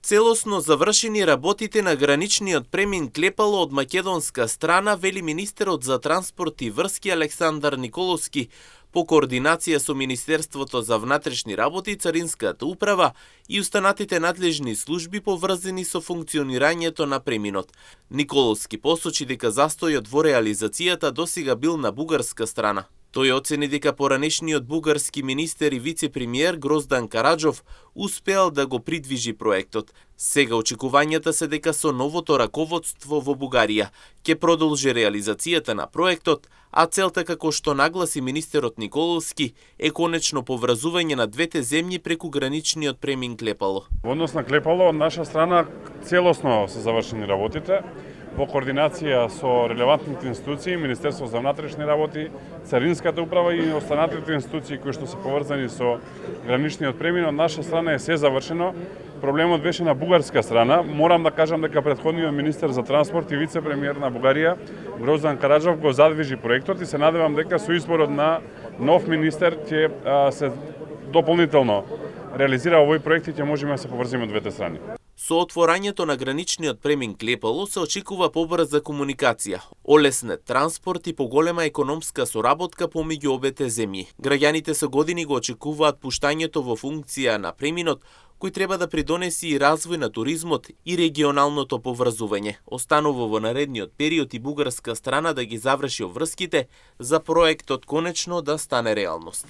Целосно завршени работите на граничниот премин Клепало од македонска страна, вели министерот за транспорт и врски Александар Николовски, по координација со Министерството за внатрешни работи, Царинската управа и устанатите надлежни служби поврзани со функционирањето на преминот. Николовски посочи дека застојот во реализацијата досега бил на бугарска страна. Тој оцени дека поранешниот бугарски министер и вице-премиер Гроздан Караджов успеал да го придвижи проектот. Сега очекувањата се дека со новото раководство во Бугарија ќе продолжи реализацијата на проектот, а целта, како што нагласи министерот Николовски, е конечно поврзување на двете земји преку граничниот премин Клепало. Во однос на Клепало, од наша страна целосно се завршени работите во координација со релевантните институции, Министерство за внатрешни работи, Царинската управа и останатите институции кои што се поврзани со граничниот премин. Од наша страна е се завршено. Проблемот беше на бугарска страна. Морам да кажам дека претходниот министер за транспорт и вице-премиер на Бугарија, Гроздан Караджов, го задвижи проектот и се надевам дека со изборот на нов министер ќе се дополнително реализира овој проект и ќе можеме да се поврзиме од двете страни. Со отворањето на граничниот премин Клепало се очекува побрза комуникација, олеснет транспорт и поголема економска соработка помеѓу обете земји. Граѓаните со години го очекуваат пуштањето во функција на преминот, кој треба да придонеси и развој на туризмот и регионалното поврзување. Останува во наредниот период и бугарска страна да ги заврши обврските за проектот конечно да стане реалност.